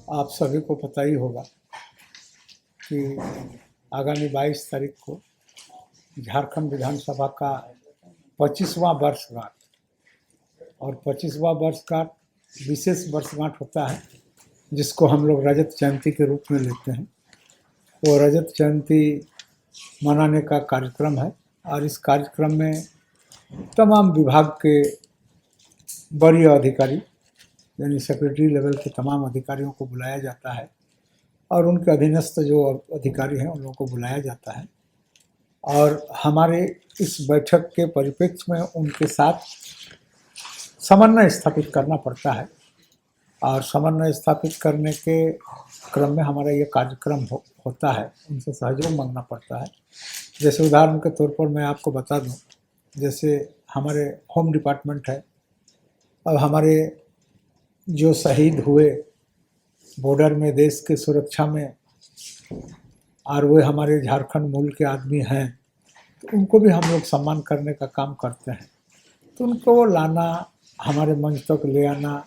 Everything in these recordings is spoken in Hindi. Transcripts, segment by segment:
आप सभी को पता ही होगा कि आगामी 22 तारीख को झारखंड विधानसभा का 25वां वर्षगांठ और 25वां वर्षगांठ विशेष वर्षगांठ होता है, जिसको हम लोग रजत जयंती के रूप में लेते हैं। वो रजत जयंती मनाने का कार्यक्रम है और इस कार्यक्रम में तमाम विभाग के वरीय अधिकारी यानी सेक्रेटरी लेवल के तमाम अधिकारियों को बुलाया जाता है और उनके अधीनस्थ जो अधिकारी हैं उन लोगों को बुलाया जाता है और हमारे इस बैठक के परिप्रेक्ष्य में उनके साथ समन्वय स्थापित करना पड़ता है और समन्वय स्थापित करने के क्रम में हमारा ये कार्यक्रम होता है, उनसे सहयोग मांगना पड़ता है। जैसे उदाहरण के तौर पर मैं आपको बता दूं, जैसे हमारे होम डिपार्टमेंट है, अब हमारे जो शहीद हुए बॉर्डर में देश के सुरक्षा में और वे हमारे झारखंड मूल के आदमी हैं, तो उनको भी हम लोग सम्मान करने का काम करते हैं। तो उनको लाना, हमारे मंच तक ले आना,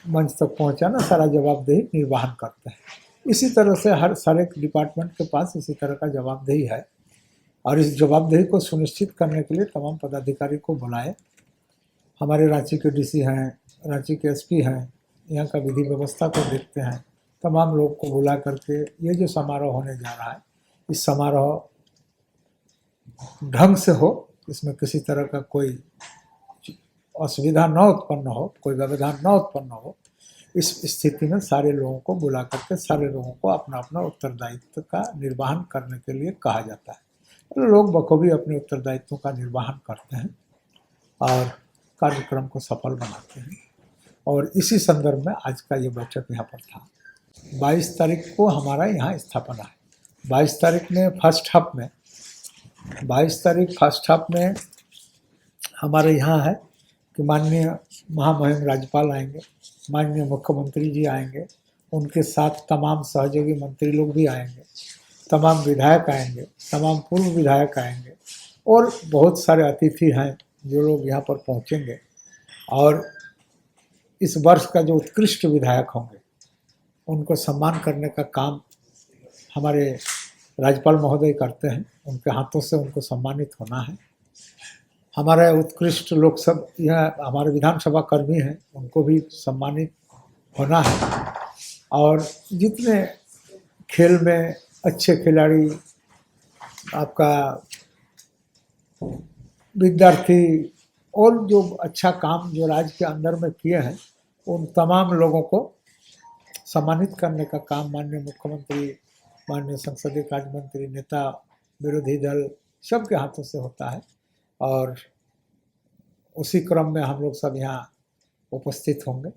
मंच तक पहुंचाना, सारा जवाबदेही निर्वहन करते हैं। इसी तरह से हर एक डिपार्टमेंट के पास इसी तरह का जवाबदेही है और इस जवाबदेही को सुनिश्चित करने के लिए तमाम पदाधिकारी को बुलाए। हमारे रांची के डीसी हैं, रांची के एसपी हैं, यहाँ का विधि व्यवस्था को देखते हैं, तमाम लोग को बुला करके ये जो समारोह होने जा रहा है, इस समारोह ढंग से हो, इसमें किसी तरह का कोई असुविधा न उत्पन्न हो, कोई व्यवधान न उत्पन्न हो, इस स्थिति में सारे लोगों को बुला करके सारे लोगों को अपना अपना उत्तरदायित्व का निर्वहन करने के लिए कहा जाता है। तो लोग बखूबी अपने उत्तरदायित्वों का निर्वहन करते हैं और कार्यक्रम को सफल बनाते हैं और इसी संदर्भ में आज का ये बैठक यहाँ पर था। 22 तारीख को हमारा यहाँ स्थापना है। 22 तारीख में फर्स्ट हाफ में 22 तारीख फर्स्ट हाफ में हमारे यहाँ है कि माननीय महामहिम राज्यपाल आएंगे, माननीय मुख्यमंत्री जी आएंगे, उनके साथ तमाम सहयोगी मंत्री लोग भी आएंगे, तमाम विधायक आएंगे, तमाम पूर्व विधायक आएंगे और बहुत सारे अतिथि हैं जो लोग यहाँ पर पहुँचेंगे और इस वर्ष का जो उत्कृष्ट विधायक होंगे उनको सम्मान करने का काम हमारे राज्यपाल महोदय करते हैं। उनके हाथों से उनको सम्मानित होना है। हमारे उत्कृष्ट लोग सब यहाँ हमारे विधानसभा कर्मी हैं, उनको भी सम्मानित होना है और जितने खेल में अच्छे खिलाड़ी, आपका विद्यार्थी और जो अच्छा काम जो राज्य के अंदर में किए हैं, उन तमाम लोगों को सम्मानित करने का काम माननीय मुख्यमंत्री, माननीय संसदीय कार्य मंत्री, नेता विरोधी दल सबके हाथों से होता है और उसी क्रम में हम लोग सब यहाँ उपस्थित होंगे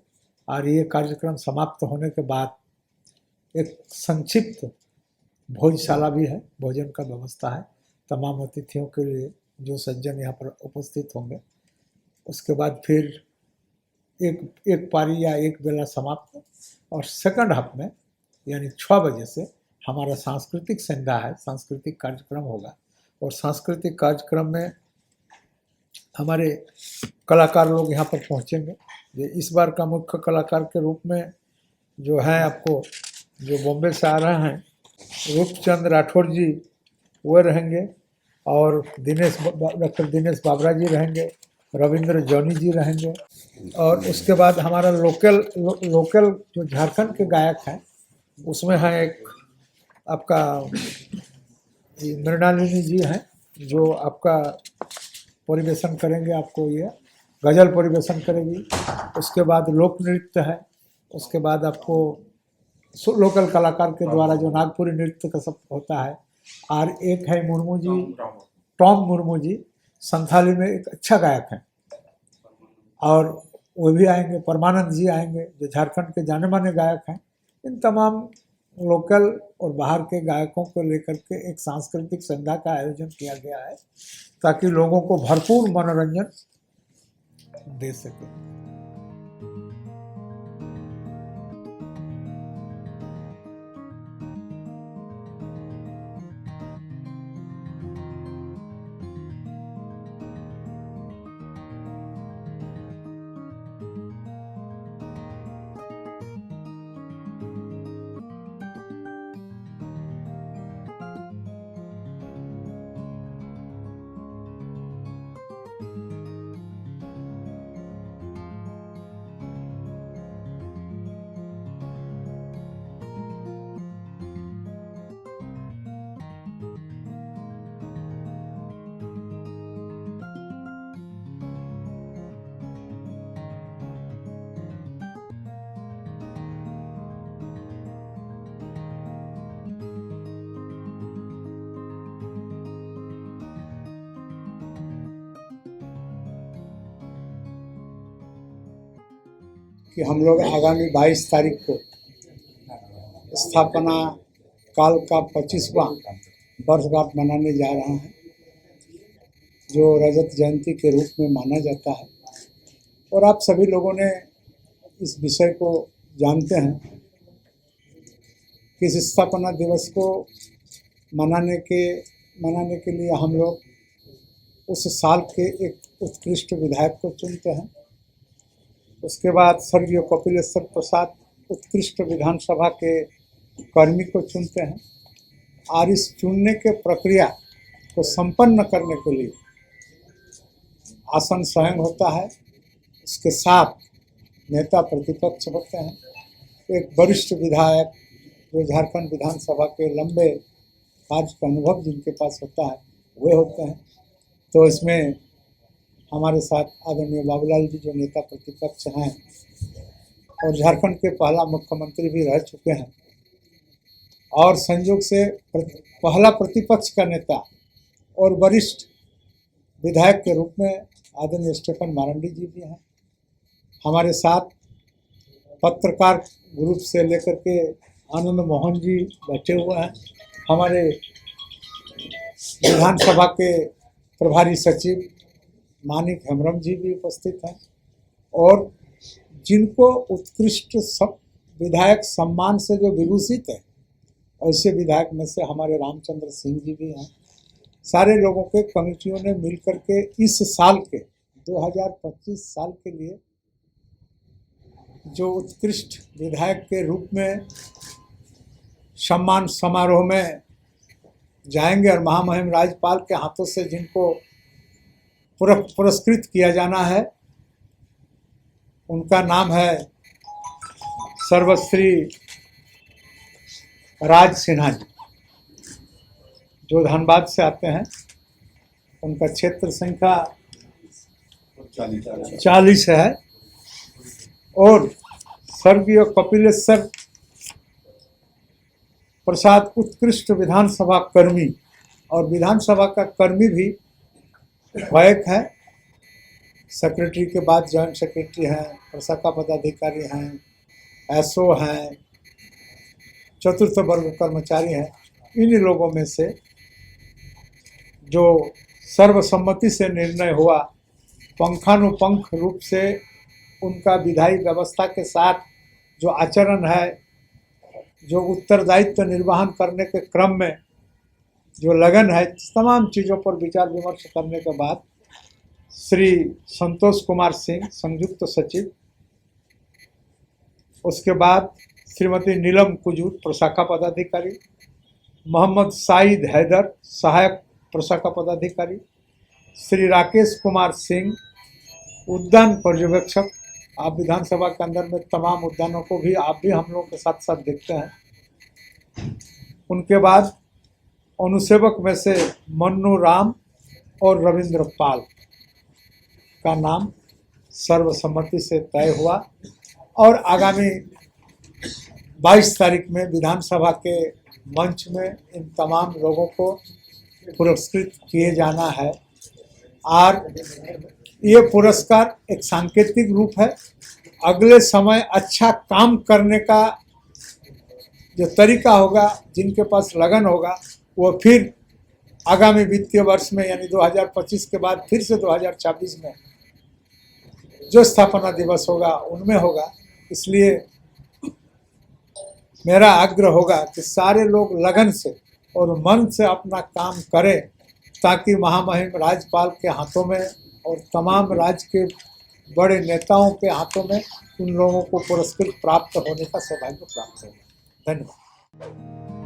और ये कार्यक्रम समाप्त होने के बाद एक संक्षिप्त भोजशाला भी है, भोजन का व्यवस्था है तमाम अतिथियों के लिए जो सज्जन यहाँ पर उपस्थित होंगे। उसके बाद फिर एक पारी या एक बेला समाप्त और सेकंड हाफ में यानी 6 बजे से हमारा सांस्कृतिक संध्या है, सांस्कृतिक कार्यक्रम होगा और सांस्कृतिक कार्यक्रम में हमारे कलाकार लोग यहाँ पर पहुँचेंगे। इस बार का मुख्य कलाकार के रूप में जो है आपको जो बॉम्बे से आ रहे हैं रूपचंद राठौर जी वो रहेंगे और डॉक्टर दिनेश बाबरा जी रहेंगे, रविंद्र जौनी जी रहेंगे और उसके बाद हमारा लोकल जो झारखंड के गायक हैं उसमें है एक आपका मृणालिनी जी हैं जो आपका परिवेशन करेंगे, आपको ये गज़ल परिवेशन करेगी। उसके बाद लोक नृत्य है, उसके बाद आपको लोकल कलाकार के द्वारा जो नागपुरी नृत्य का सब होता है और एक है मुर्मू जी, टॉम मुर्मू जी, संथाली में एक अच्छा गायक हैं और वो भी आएंगे। परमानंद जी आएंगे जो झारखंड के जाने माने गायक हैं। इन तमाम लोकल और बाहर के गायकों को लेकर के एक सांस्कृतिक संध्या का आयोजन किया गया है ताकि लोगों को भरपूर मनोरंजन दे सके। कि हम लोग आगामी 22 तारीख को स्थापना काल का 25वां वर्षगांठ मनाने जा रहे हैं, जो रजत जयंती के रूप में माना जाता है। और आप सभी लोगों ने इस विषय को जानते हैं कि इस स्थापना दिवस को मनाने के लिए हम लोग उस साल के एक उत्कृष्ट विधायक को चुनते हैं। उसके बाद स्वर्गीय कपिलेश्वर प्रसाद उत्कृष्ट विधानसभा के कर्मी को चुनते हैं, और इस चुनने के प्रक्रिया को संपन्न करने के लिए आसन स्वयं होता है। इसके साथ नेता प्रतिपक्ष होते हैं, एक वरिष्ठ विधायक जो झारखंड विधानसभा के लंबे कार्य का अनुभव जिनके पास होता है वे होते हैं। तो इसमें हमारे साथ आदरणीय बाबूलाल जी जो नेता प्रतिपक्ष हैं और झारखंड के पहला मुख्यमंत्री भी रह चुके हैं, और संयोग से पहला प्रतिपक्ष का नेता और वरिष्ठ विधायक के रूप में आदरणीय स्टेफन मारंडी जी भी हैं। हमारे साथ पत्रकार ग्रुप से लेकर के आनंद मोहन जी बैठे हुए हैं, हमारे विधानसभा के प्रभारी सचिव मानिक हेम्ब्रम जी भी उपस्थित हैं, और जिनको उत्कृष्ट विधायक सम्मान से जो विभूषित है ऐसे विधायक में से हमारे रामचंद्र सिंह जी भी हैं। सारे लोगों के कमिटियों ने मिलकर के इस साल के 2025 साल के लिए जो उत्कृष्ट विधायक के रूप में सम्मान समारोह में जाएंगे और महामहिम राज्यपाल के हाथों से जिनको पुरस्कृत किया जाना है, उनका नाम है सर्वश्री राज सिन्हा जी, जो धनबाद से आते हैं। उनका क्षेत्र संख्या 40 है। और स्वर्गीय कपिलेश्वर प्रसाद उत्कृष्ट विधानसभा कर्मी, और विधानसभा का कर्मी भी वायक है। सेक्रेटरी के बाद जॉइंट सेक्रेटरी हैं, प्रशाखा पदाधिकारी हैं, एसओ हैं, चतुर्थ वर्ग कर्मचारी हैं। इन लोगों में से जो सर्वसम्मति से निर्णय हुआ, पंखानुपंख रूप से उनका विधायी व्यवस्था के साथ जो आचरण है, जो उत्तरदायित्व निर्वहन करने के क्रम में जो लगन है, तमाम चीज़ों पर विचार विमर्श करने के बाद श्री संतोष कुमार सिंह संयुक्त सचिव, उसके बाद श्रीमती नीलम कुजूर प्रशाखा पदाधिकारी, मोहम्मद साइद हैदर सहायक प्रशाखा पदाधिकारी, श्री राकेश कुमार सिंह उद्यान पर्यवेक्षक। आप विधानसभा के अंदर में तमाम उद्यानों को भी आप भी हम लोग के साथ साथ देखते हैं। उनके बाद अनुसेवक में से मन्नू राम और रविंद्र पाल का नाम सर्वसम्मति से तय हुआ, और आगामी 22 तारीख में विधानसभा के मंच में इन तमाम लोगों को पुरस्कृत किए जाना है। और ये पुरस्कार एक सांकेतिक रूप है। अगले समय अच्छा काम करने का जो तरीका होगा, जिनके पास लगन होगा, वो फिर आगामी वित्तीय वर्ष में यानी 2025 के बाद फिर से 2026 में जो स्थापना दिवस होगा उनमें होगा। इसलिए मेरा आग्रह होगा कि सारे लोग लगन से और मन से अपना काम करें, ताकि महामहिम राज्यपाल के हाथों में और तमाम राज्य के बड़े नेताओं के हाथों में उन लोगों को पुरस्कृत प्राप्त होने का सौभाग्य प्राप्त हो। धन्यवाद।